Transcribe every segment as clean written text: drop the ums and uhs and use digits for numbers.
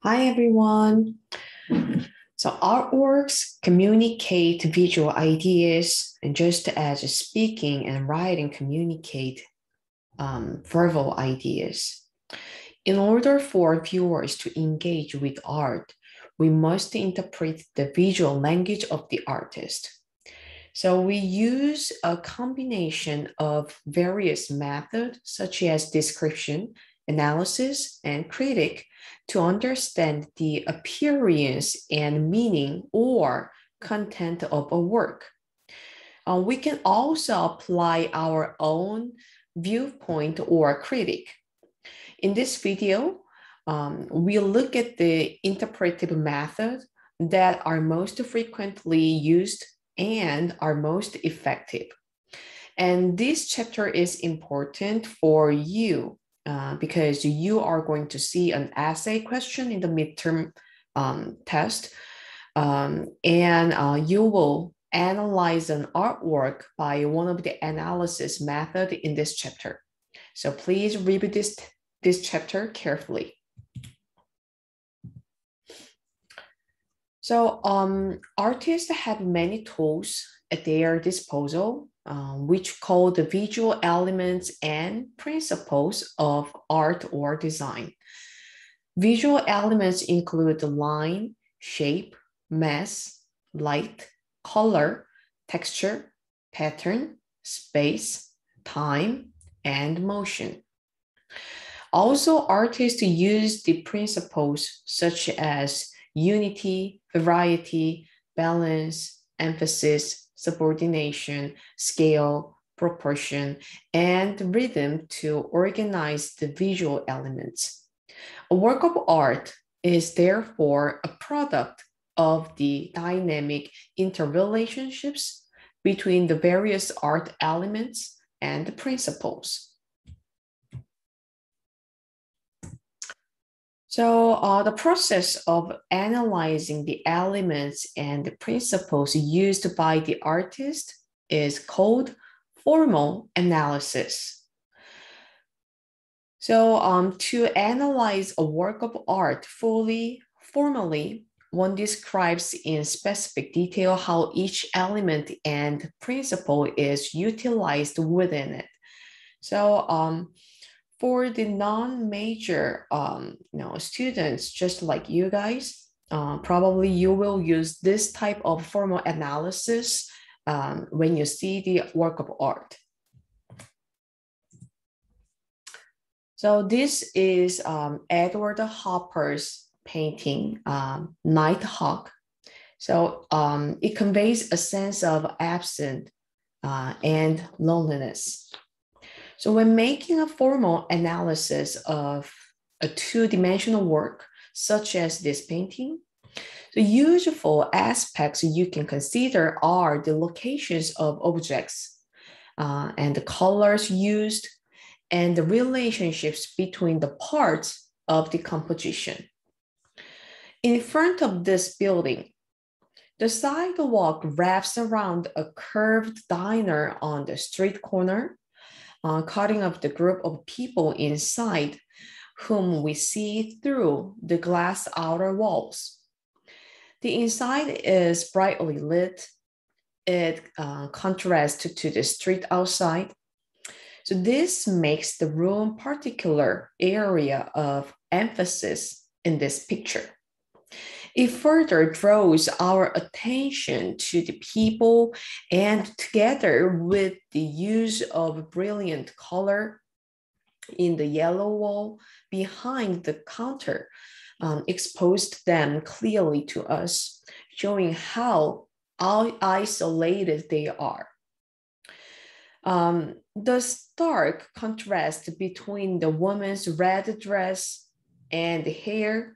Hi, everyone. So artworks communicate visual ideas, and just as speaking and writing communicate verbal ideas. In order for viewers to engage with art, we must interpret the visual language of the artist. So we use a combination of various methods, such as description, analysis, and critic, to understand the appearance and meaning or content of a work. We can also apply our own viewpoint or critic. In this video, we'll look at the interpretive method that are most frequently used and are most effective. And this chapter is important for you because you are going to see an essay question in the midterm test, and you will analyze an artwork by one of the analysis method in this chapter. So please read this chapter carefully. So artists have many tools at their disposal, which call the visual elements and principles of art or design. Visual elements include the line, shape, mass, light, color, texture, pattern, space, time, and motion. Also, artists use the principles such as unity, variety, balance, emphasis, subordination, scale, proportion, and rhythm to organize the visual elements. A work of art is therefore a product of the dynamic interrelationships between the various art elements and the principles. So the process of analyzing the elements and the principles used by the artist is called formal analysis. So to analyze a work of art formally, one describes in specific detail how each element and principle is utilized within it. So for the non-major students, just like you guys, probably you will use this type of formal analysis when you see the work of art. So this is Edward Hopper's painting, Nighthawk. So it conveys a sense of absence and loneliness. So when making a formal analysis of a two-dimensional work, such as this painting, the usual aspects you can consider are the locations of objects and the colors used and the relationships between the parts of the composition. In front of this building, the sidewalk wraps around a curved diner on the street corner, cutting off the group of people inside whom we see through the glass outer walls. The inside is brightly lit. It contrasts to the street outside. So this makes the room particular area of emphasis in this picture. It further draws our attention to the people, and together with the use of brilliant color in the yellow wall behind the counter, exposed them clearly to us, showing how isolated they are. The stark contrast between the woman's red dress and the hair,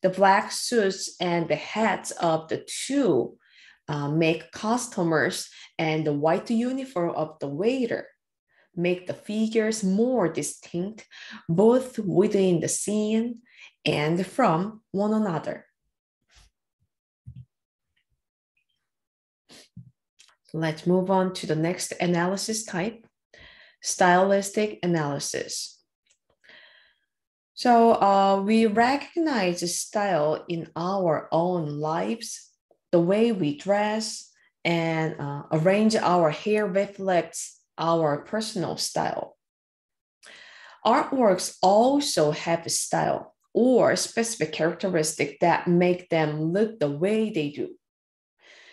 the black suits and the hats of the two make customers, and the white uniform of the waiter make the figures more distinct, both within the scene and from one another. Let's move on to the next analysis type, stylistic analysis. So we recognize the style in our own lives, the way we dress and arrange our hair reflects our personal style. Artworks also have a style or specific characteristic that make them look the way they do.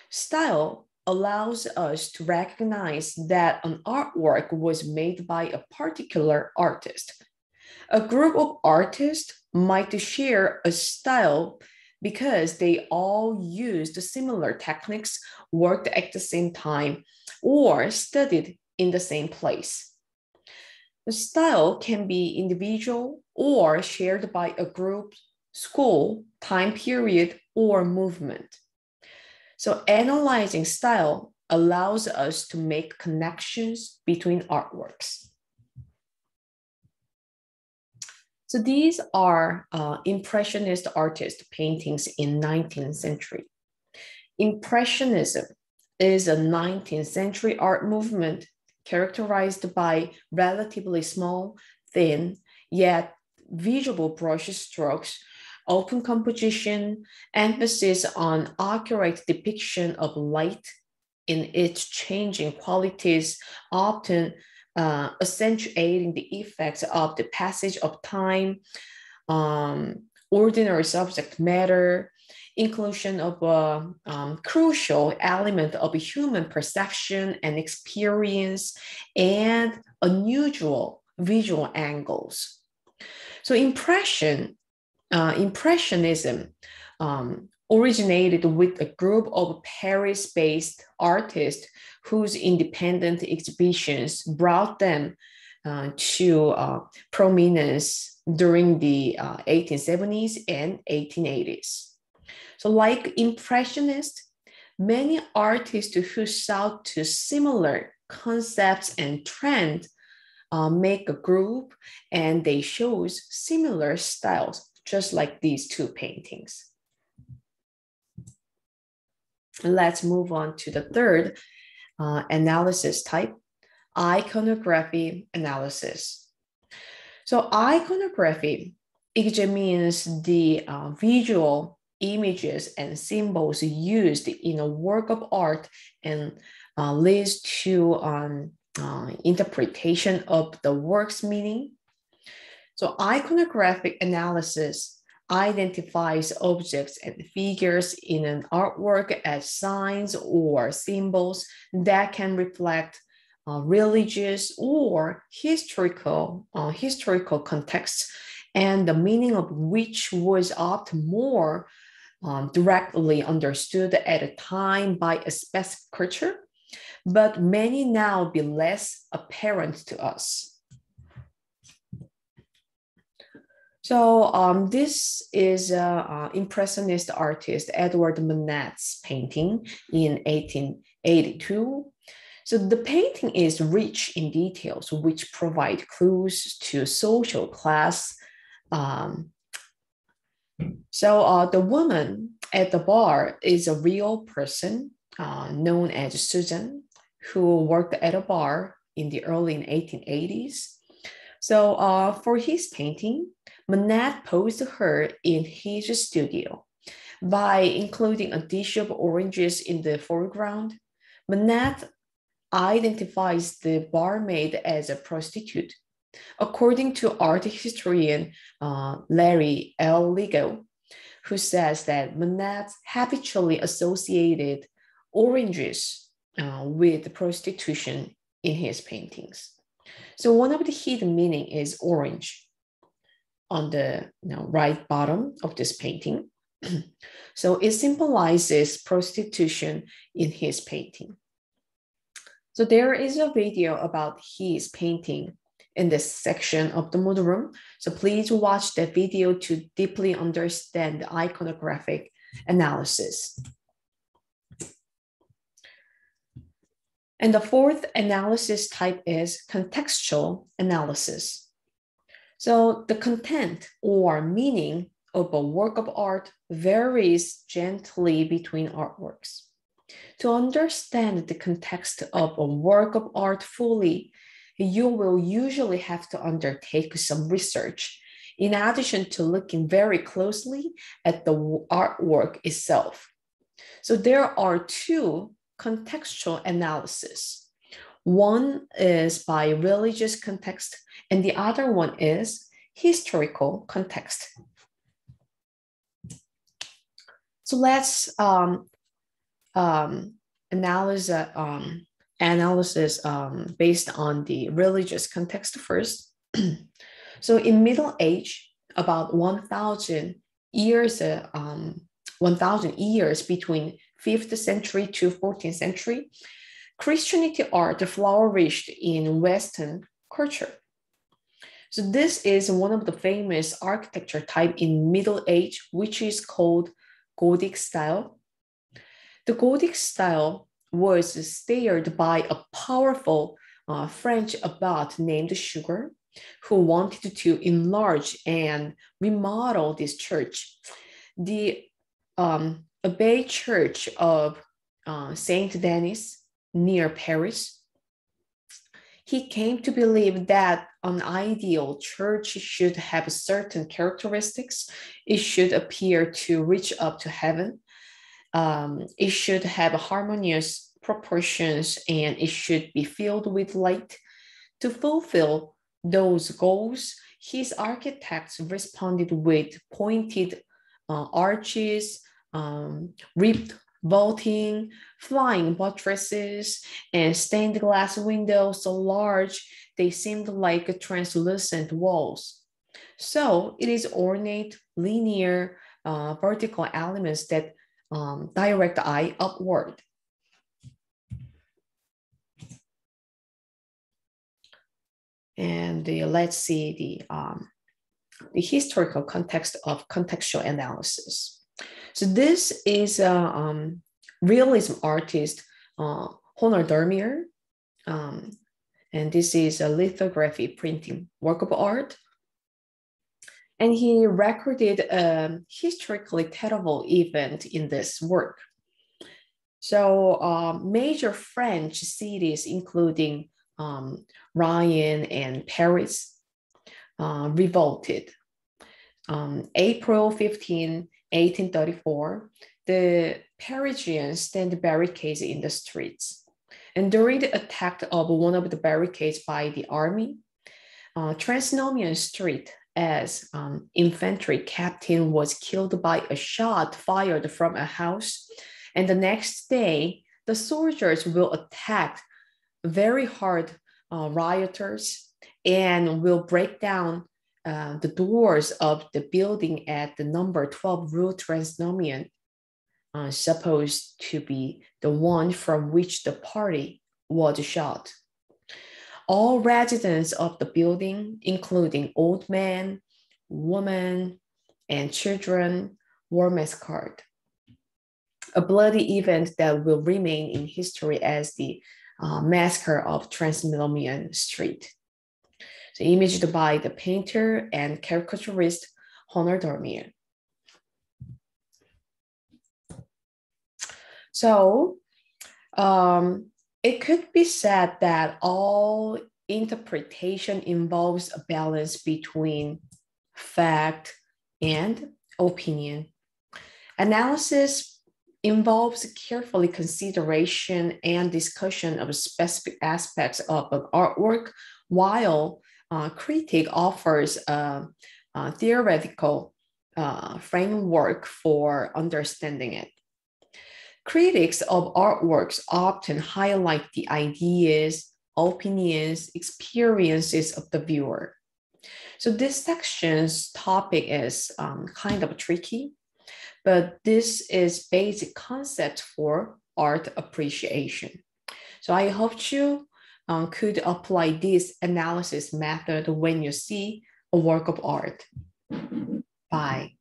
Style allows us to recognize that an artwork was made by a particular artist. A group of artists might share a style because they all used similar techniques, worked at the same time, or studied in the same place. The style can be individual or shared by a group, school, time period, or movement. So analyzing style allows us to make connections between artworks. So these are Impressionist artist paintings in 19th century. Impressionism is a 19th century art movement characterized by relatively small, thin, yet visible brush strokes, open composition, emphasis on accurate depiction of light in its changing qualities, often accentuating the effects of the passage of time, ordinary subject matter, inclusion of a crucial element of human perception and experience, and unusual visual angles. So Impressionism originated with a group of Paris-based artists whose independent exhibitions brought them to prominence during the 1870s and 1880s. So like Impressionists, many artists who sought to similar concepts and trends make a group and they shows similar styles, just like these two paintings. Let's move on to the third analysis type, iconography analysis. So iconography examines the visual images and symbols used in a work of art and leads to interpretation of the work's meaning. So iconographic analysis identifies objects and figures in an artwork as signs or symbols that can reflect religious or historical contexts, and the meaning of which was often more directly understood at a time by a specific culture, but many now be less apparent to us. So this is Impressionist artist Edward Manet's painting in 1882. So the painting is rich in details which provide clues to social class. The woman at the bar is a real person known as Susan, who worked at a bar in the early 1880s. So for his painting, Manet posed her in his studio. By including a dish of oranges in the foreground, Manet identifies the barmaid as a prostitute. According to art historian Larry L. Lego, who says that Manet habitually associated oranges with prostitution in his paintings. So one of the hidden meaning is orange on the right bottom of this painting. So it symbolizes prostitution in his painting. So there is a video about his painting in this section of the Moodle Room. So please watch that video to deeply understand the iconographic analysis. And the fourth analysis type is contextual analysis. So the content or meaning of a work of art varies gently between artworks. To understand the context of a work of art fully, you will usually have to undertake some research in addition to looking very closely at the artwork itself. So there are two contextual analysis. One is by religious context, and the other one is historical context. So let's analysis based on the religious context first. So in Middle Age, about 1,000 years, 1,000 years between 5th century to 14th century, Christianity art flourished in Western culture. So this is one of the famous architecture type in Middle Age, which is called Gothic style. The Gothic style was steered by a powerful French abbot named Suger, who wanted to enlarge and remodel this church. The Abbey Church of Saint Denis near Paris. He came to believe that an ideal church should have certain characteristics. It should appear to reach up to heaven. It should have harmonious proportions, and it should be filled with light. To fulfill those goals, his architects responded with pointed arches, ribbed vaulting, flying buttresses, and stained glass windows so large they seemed like translucent walls. So it is ornate, linear, vertical elements that direct the eye upward. And let's see the historical context of contextual analysis. So this is a realism artist, Honor Dermier, and this is a lithography printing work of art. And he recorded a historically terrible event in this work. So major French cities, including Rouen and Paris, revolted. April 15, 1834, the Parisians stand barricades in the streets. And during the attack of one of the barricades by the army, Transnomian Street, as infantry captain, was killed by a shot fired from a house. And the next day, the soldiers will attack very hard rioters and will break down the doors of the building at the number 12 Rue Transnomian, supposed to be the one from which the party was shot. All residents of the building, including old men, women, and children, were massacred. A bloody event that will remain in history as the massacre of Transnomian Street. So imaged by the painter and caricaturist Honor Dermier. So it could be said that all interpretation involves a balance between fact and opinion. Analysis involves carefully consideration and discussion of specific aspects of an artwork, while critique offers a theoretical framework for understanding it. Critics of artworks often highlight the ideas, opinions, experiences of the viewer. So this section's topic is kind of tricky, but this is basic concept for art appreciation. So I hope you could apply this analysis method when you see a work of art. Bye.